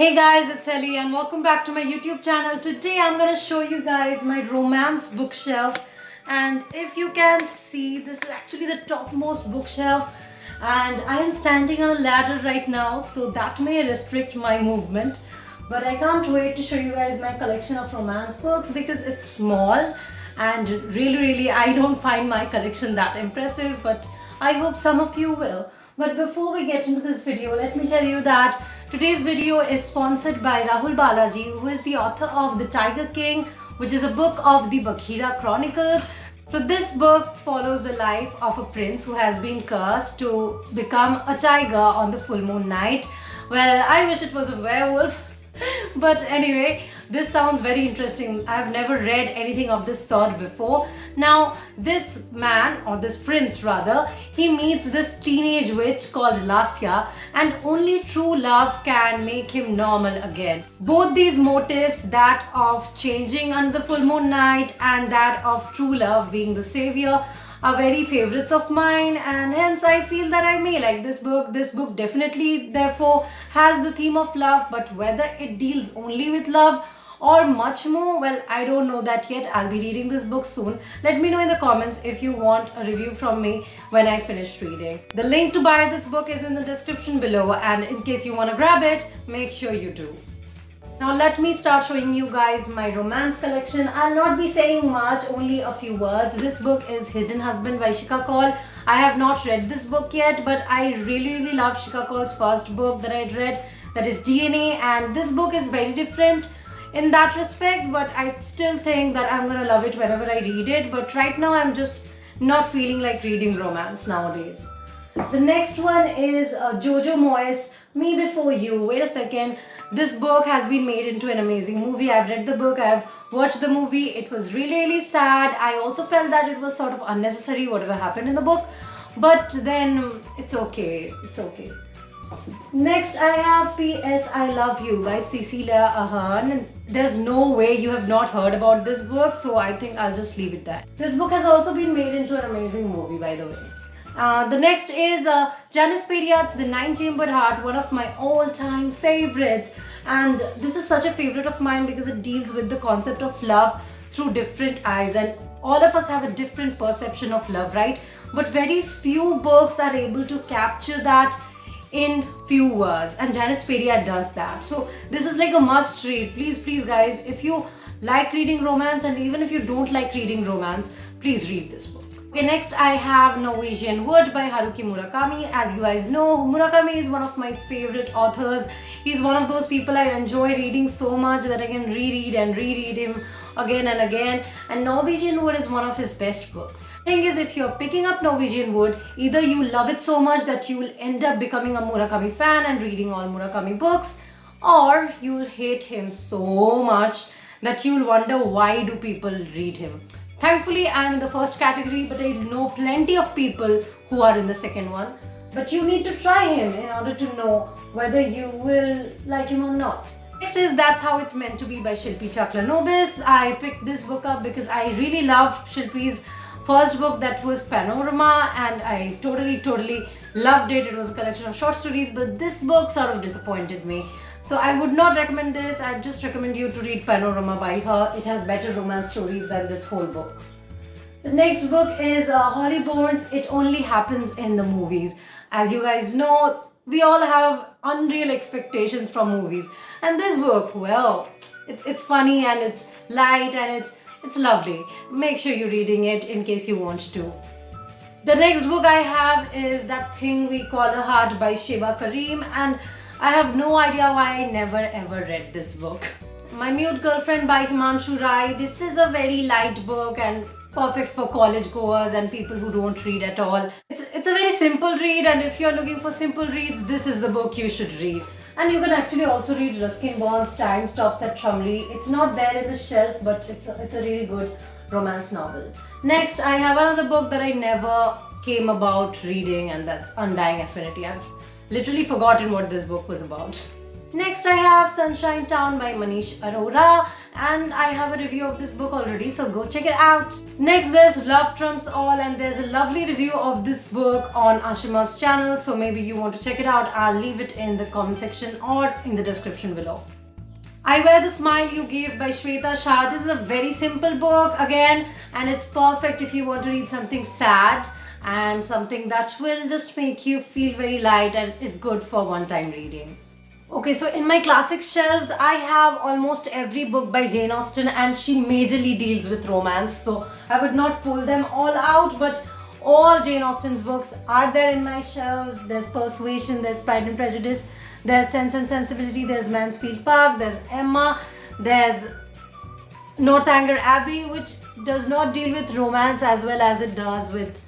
Hey guys, it's Ellie and welcome back to my YouTube channel. Today I'm going to show you guys my romance bookshelf, and if you can see, this is actually the topmost bookshelf and I am standing on a ladder right now, so that may restrict my movement, but I can't wait to show you guys my collection of romance books because it's small and really I don't find my collection that impressive, but I hope some of you will. But before we get into this video, let me tell you that today's video is sponsored by Rahul Balaji, who is the author of The Tiger King, which is a book of the Bagheera Chronicles. So this book follows the life of a prince who has been cursed to become a tiger on the full moon night. Well, I wish it was a werewolf. But anyway, this sounds very interesting. I've never read anything of this sort before. Now, this man, or this prince rather, he meets this teenage witch called Lasya, and only true love can make him normal again. Both these motifs, that of changing under the full moon night and that of true love being the savior, are very favorites of mine, and hence I feel that I may like this book. This book definitely therefore has the theme of love, but whether it deals only with love or much more, well, I don't know that yet. I'll be reading this book soon. Let me know in the comments if you want a review from me when I finish reading. The link to buy this book is in the description below, and in case you want to grab it, make sure you do. Now let me start showing you guys my romance collection. I'll not be saying much, only a few words. This book is Hidden Husband by Shikha Kaul. I have not read this book yet, but I really love Shikha Kaul's first book that I'd read, that is DNA, and this book is very different in that respect, but I still think that I'm gonna love it whenever I read it. But right now I'm just not feeling like reading romance nowadays. The next one is Jojo Moyes, Me Before You. Wait a second. This book has been made into an amazing movie. I've read the book, I've watched the movie. It was really sad. I also felt that it was sort of unnecessary whatever happened in the book, but then it's okay. It's okay. Next I have P.S. I Love You by Cecilia Ahern. There's no way you have not heard about this book, so I think I'll just leave it there. This book has also been made into an amazing movie, by the way. The next is Janice Periods, The Nine-Chambered Heart, one of my all-time favorites. And this is such a favorite of mine because it deals with the concept of love through different eyes. And all of us have a different perception of love, right? But very few books are able to capture that in few words. And Janice Periods does that. So this is like a must read. Please guys, if you like reading romance, and even if you don't like reading romance, please read this book. Okay, next I have Norwegian Wood by Haruki Murakami. As you guys know, Murakami is one of my favorite authors. He's one of those people I enjoy reading so much that I can reread and reread him again and again. And Norwegian Wood is one of his best books. Thing is, if you're picking up Norwegian Wood, either you love it so much that you will end up becoming a Murakami fan and reading all Murakami books, or you will hate him so much that you'll wonder why do people read him. Thankfully, I'm in the first category, but I know plenty of people who are in the second one. But you need to try him in order to know whether you will like him or not. Next is That's How It's Meant to Be by Shilpi Chakla-Nobis. I picked this book up because I really loved Shilpi's first book, that was Panorama, and I totally loved it. It was a collection of short stories, but this book sort of disappointed me. So I would not recommend this. I'd just recommend you to read Panorama by her. It has better romance stories than this whole book. The next book is Holly Bourne's It Only Happens in the Movies. As you guys know, we all have unreal expectations from movies. And this book, well, it's funny and it's light and it's lovely. Make sure you're reading it in case you want to. The next book I have is That Thing We Call a Heart by Sheba Karim, and I have no idea why I never ever read this book. My Mute Girlfriend by Himanshu Rai. This is a very light book and perfect for college goers and people who don't read at all. It's a very simple read, and if you're looking for simple reads, this is the book you should read. And you can actually also read Ruskin Bond's Time Stops at Chumley. It's not there in the shelf, but it's a really good romance novel. Next, I have another book that I never came about reading, and that's Undying Affinity. I've literally forgotten what this book was about. Next I have Sunshine Town by Manish Arora, and I have a review of this book already, so go check it out. Next there's Love Trumps All, and there's a lovely review of this book on Ashima's channel, so maybe you want to check it out. I'll leave it in the comment section or in the description below. I Wear the Smile You Gave by Shweta Shah. This is a very simple book again, and it's perfect if you want to read something sad and something that will just make you feel very light, and is good for one-time reading. Okay, so in my classic shelves, I have almost every book by Jane Austen, and she majorly deals with romance. So I would not pull them all out, but all Jane Austen's books are there in my shelves. There's Persuasion, there's Pride and Prejudice, there's Sense and Sensibility, there's Mansfield Park, there's Emma, there's Northanger Abbey, which does not deal with romance as well as it does with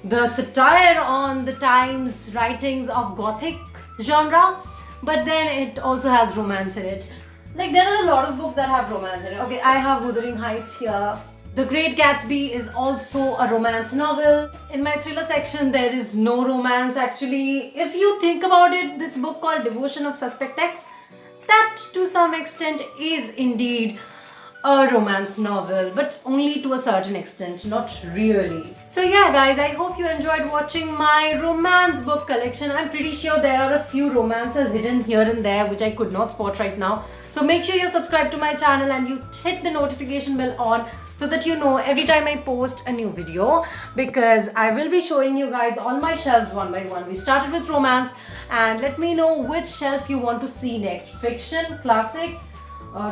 the satire on the times writings of Gothic genre. But then it also has romance in it. Like, there are a lot of books that have romance in it. Okay, I have Wuthering Heights here. The Great Gatsby is also a romance novel. In my thriller section, there is no romance actually. If you think about it, this book called Devotion of Suspect X, that to some extent is indeed a romance novel, but only to a certain extent, not really. So yeah guys, I hope you enjoyed watching my romance book collection. I'm pretty sure there are a few romances hidden here and there which I could not spot right now. So make sure you subscribe to my channel and you hit the notification bell on so that you know every time I post a new video, because I will be showing you guys all my shelves one by one. We started with romance, and let me know which shelf you want to see next. Fiction, classics,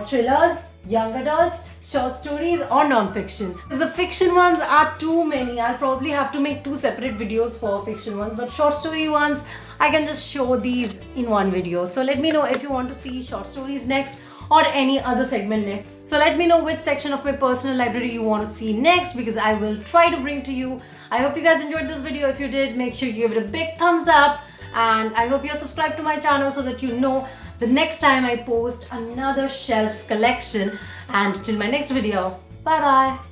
thrillers, young adult, short stories, or non-fiction. The fiction ones are too many. I'll probably have to make two separate videos for fiction ones, but short story ones, I can just show these in one video. So let me know if you want to see short stories next or any other segment next. So let me know which section of my personal library you want to see next, because I will try to bring to you. I hope you guys enjoyed this video. If you did, make sure you give it a big thumbs up, and I hope you're subscribed to my channel so that you know the next time I post another shelves collection. And till my next video, bye bye.